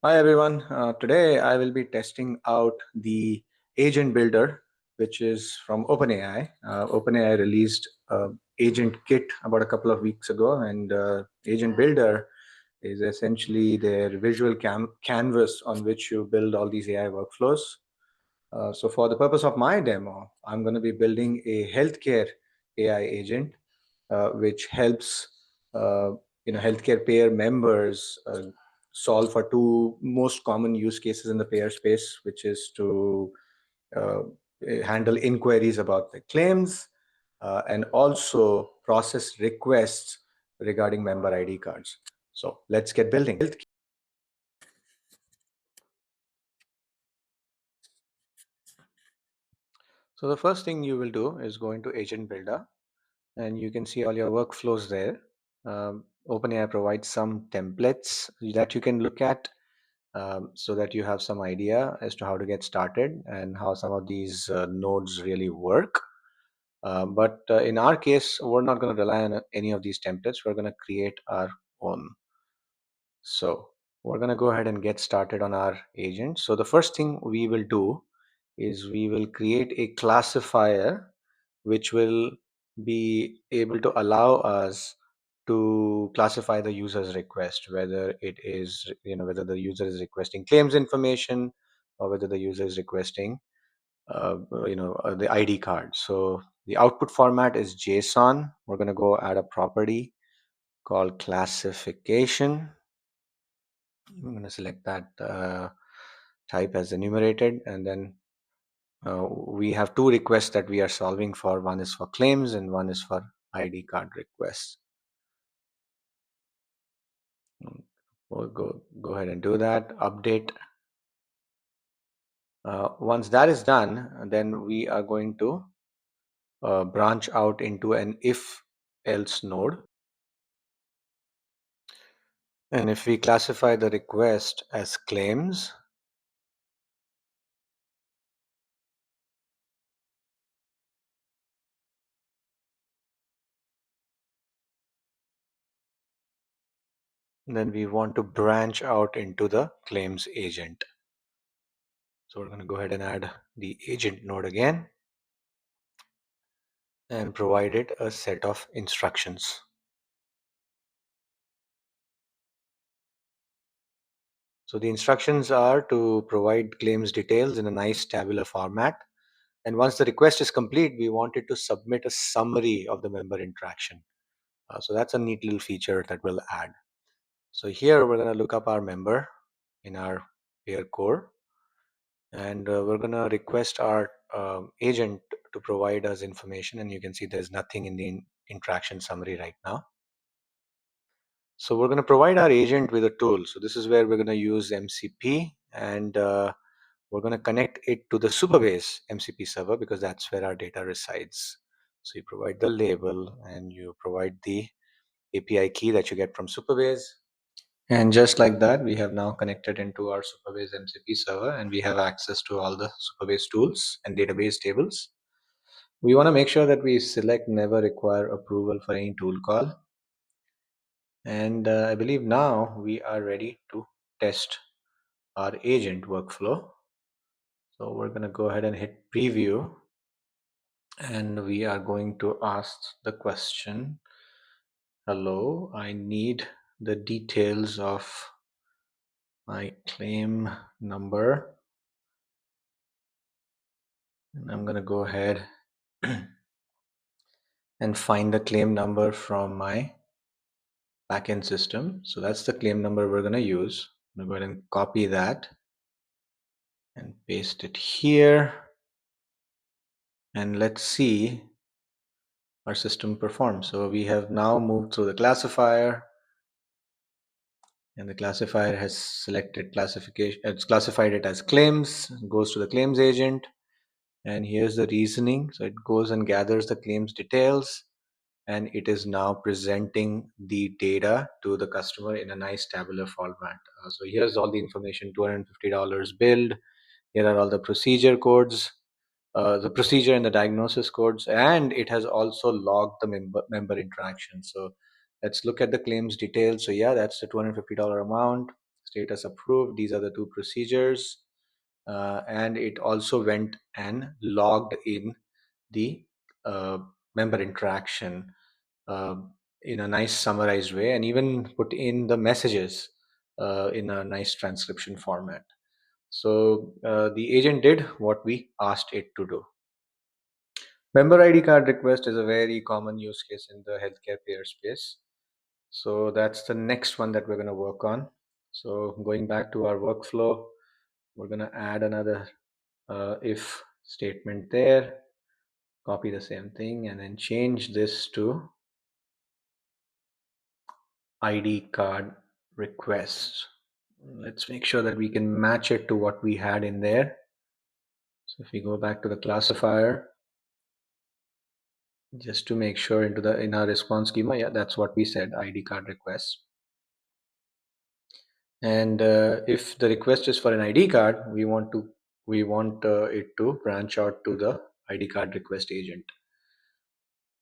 Hi everyone. Today I will be testing out the agent builder, which is from OpenAI. OpenAI released Agent Kit about a couple of weeks ago, and Agent Builder is essentially their visual canvas on which you build all these AI workflows. So for the purpose of my demo, I'm going to be building a healthcare AI agent, which helps uh, healthcare payer members solve for two most common use cases in the payer space, which is to uh, handle inquiries about the claims and also process requests regarding member ID cards. So let's get building. So the first thing you will do is go into Agent Builder, and you can see all your workflows there. OpenAI provides some templates that you can look at so that you have some idea as to how to get started and how some of these nodes really work. But in our case, we're not going to rely on any of these templates. We're going to create our own. So we're going to go ahead and get started on our agent. So the first thing we will do is we will create a classifier which will be able to allow us to classify the user's request, whether it is, whether the user is requesting claims information or whether the user is requesting, the ID card. So the output format is JSON. We're going to go add a property called classification. I'm going to select that type as enumerated, and then we have two requests that we are solving for. One is for claims and one is for ID card requests. We'll go ahead and do that. Update. Once that is done, then we are going to branch out into an if else node. And if we classify the request as claims, then we want to branch out into the claims agent. So we're going to go ahead and add the agent node again and provide it a set of instructions. So the instructions are to provide claims details in a nice tabular format. And once the request is complete, we want it to submit a summary of the member interaction. So that's a neat little feature that we'll add. So here we're going to look up our member in our pair core, and we're going to request our agent to provide us information. And you can see there's nothing in the interaction summary right now. So we're going to provide our agent with a tool. So this is where we're going to use MCP, and we're going to connect it to the Supabase MCP server because that's where our data resides. So you provide the label and you provide the API key that you get from Supabase. And just like that, we have now connected into our Supabase MCP server, and we have access to all the Supabase tools and database tables. We want to make sure that we select never require approval for any tool call. And I believe now we are ready to test our agent workflow. So we're going to go ahead and hit preview, and we are going to ask the question, hello, I need the details of my claim number. And I'm going to go ahead and find the claim number from my backend system. So that's the claim number we're going to use. I'm going to go ahead and copy that and paste it here. And let's see our system perform. So we have now moved through the classifier, and the classifier has selected classification. It's classified it as claims, goes to the claims agent, and here's the reasoning. So it goes and gathers the claims details, and it is now presenting the data to the customer in a nice tabular format. So here's all the information: $250 billed. Here are all the procedure codes, the procedure and the diagnosis codes, and it has also logged the member interaction. So let's look at the claims details. So yeah, that's the $250 amount. status approved. These are the two procedures. And it also went and logged in the member interaction uh, in a nice summarized way, and even put in the messages in a nice transcription format. So the agent did what we asked it to do. Member ID card request is a very common use case in the healthcare payer space. So that's the next one that we're going to work on. So going back to our workflow, we're going to add another if statement there, copy the same thing, and then change this to ID card request. Let's make sure that we can match it to what we had in there. So if we go back to the classifier, just to make sure in our response schema, yeah, that's what we said, ID card request. And if the request is for an ID card, we want it to branch out to the ID card request agent.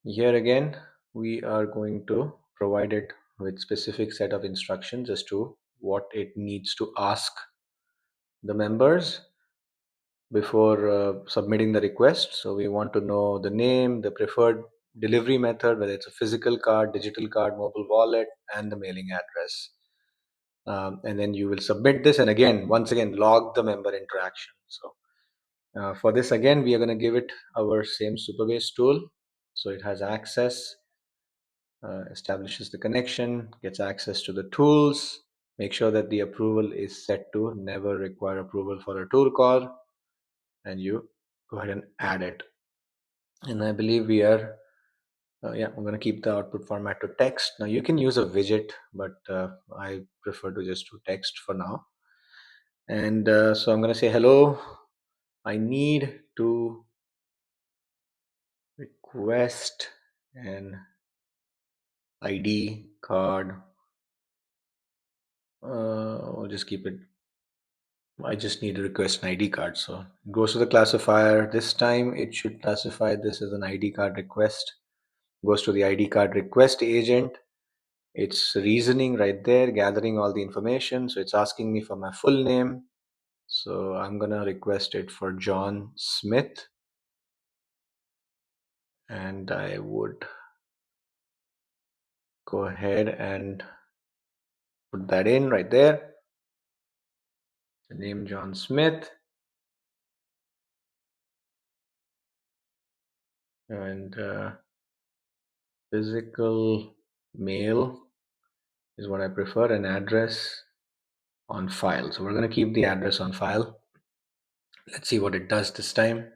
Here again, we are going to provide it with specific set of instructions as to what it needs to ask the members before submitting the request. So we want to know the name, the preferred delivery method, whether it's a physical card, digital card, mobile wallet, and the mailing address. And then you will submit this, and again, once again, log the member interaction. So for this, again, we are going to give it our same Superbase tool. So it has access, establishes the connection, gets access to the tools, make sure that the approval is set to never require approval for a tool call, and you go ahead and add it. And I believe we are, yeah, I'm going to keep the output format to text. Now you can use a widget, but I prefer to just do text for now. And so I'm going to say, hello, I need to request an ID card. I'll just keep it. I just need to request an ID card. So it goes to the classifier. This time it should classify this as an ID card request. Goes to the ID card request agent. It's reasoning right there, gathering all the information. So it's asking me for my full name. So I'm going to request it for John Smith. And I would go ahead and put that in right there. The name John Smith. And physical mail is what I prefer, an address on file. So we're going to keep the address on file. Let's see what it does this time.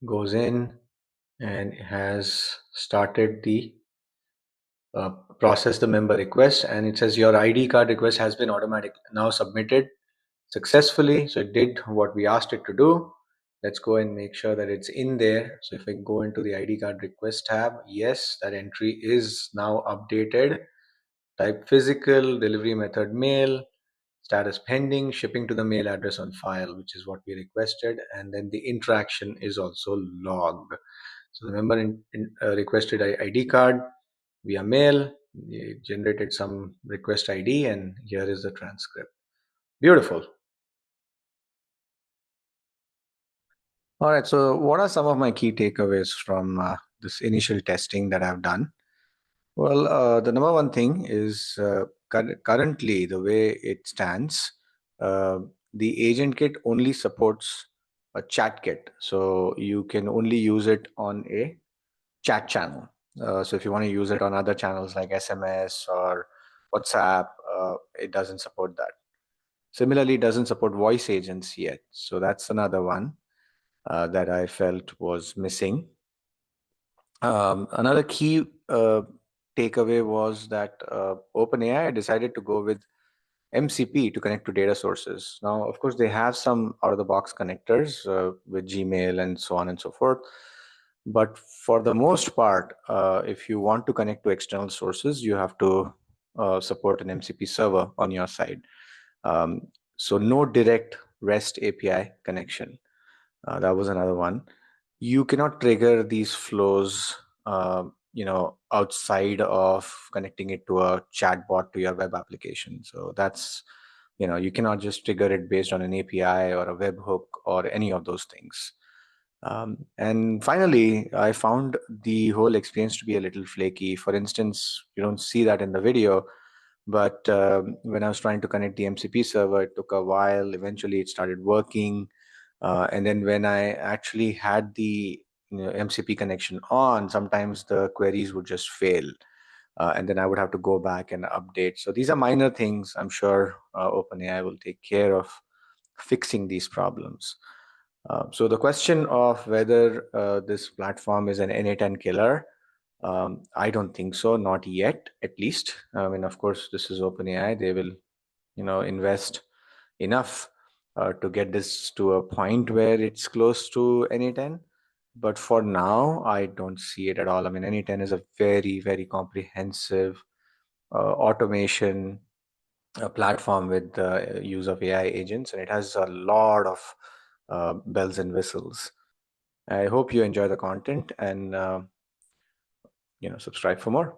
Goes in and has started the process the member request, and it says your ID card request has been automatic now submitted successfully. So it did what we asked it to do. Let's go and make sure that it's in there. So if I go into the ID card request tab, yes, that entry is now updated. Type physical, delivery method mail, status pending, shipping to the mail address on file, which is what we requested. And then the interaction is also logged. So the member requested ID card via mail, it generated some request ID, and here is the transcript. Beautiful. All right. So, what are some of my key takeaways from this initial testing that I've done? Well, the number one thing is currently the way it stands, uh, the agent kit only supports a chat kit. So, you can only use it on a chat channel. So, if you want to use it on other channels like SMS or WhatsApp, it doesn't support that. Similarly, it doesn't support voice agents yet. So, that's another one that I felt was missing. Another key takeaway was that OpenAI decided to go with MCP to connect to data sources. Now, of course, they have some out of the box connectors with Gmail and so on and so forth. But for the most part, if you want to connect to external sources, you have to support an MCP server on your side. So, no direct REST API connection. That was another one. You cannot trigger these flows, outside of connecting it to a chatbot to your web application. So that's You cannot just trigger it based on an API or a webhook or any of those things. And finally, I found the whole experience to be a little flaky. For instance, you don't see that in the video, but when I was trying to connect the MCP server, it took a while. Eventually, it started working. And then when I actually had the MCP connection on, sometimes the queries would just fail. And then I would have to go back and update. So these are minor things. I'm sure OpenAI will take care of fixing these problems. So the question of whether this platform is an N8N killer, I don't think so, not yet, at least. I mean, of course, this is OpenAI. They will, invest enough to get this to a point where it's close to N8N. But for now, I don't see it at all. I mean, N8N is a very, very comprehensive automation platform with the use of AI agents, and it has a lot of bells and whistles. I hope you enjoy the content and subscribe for more.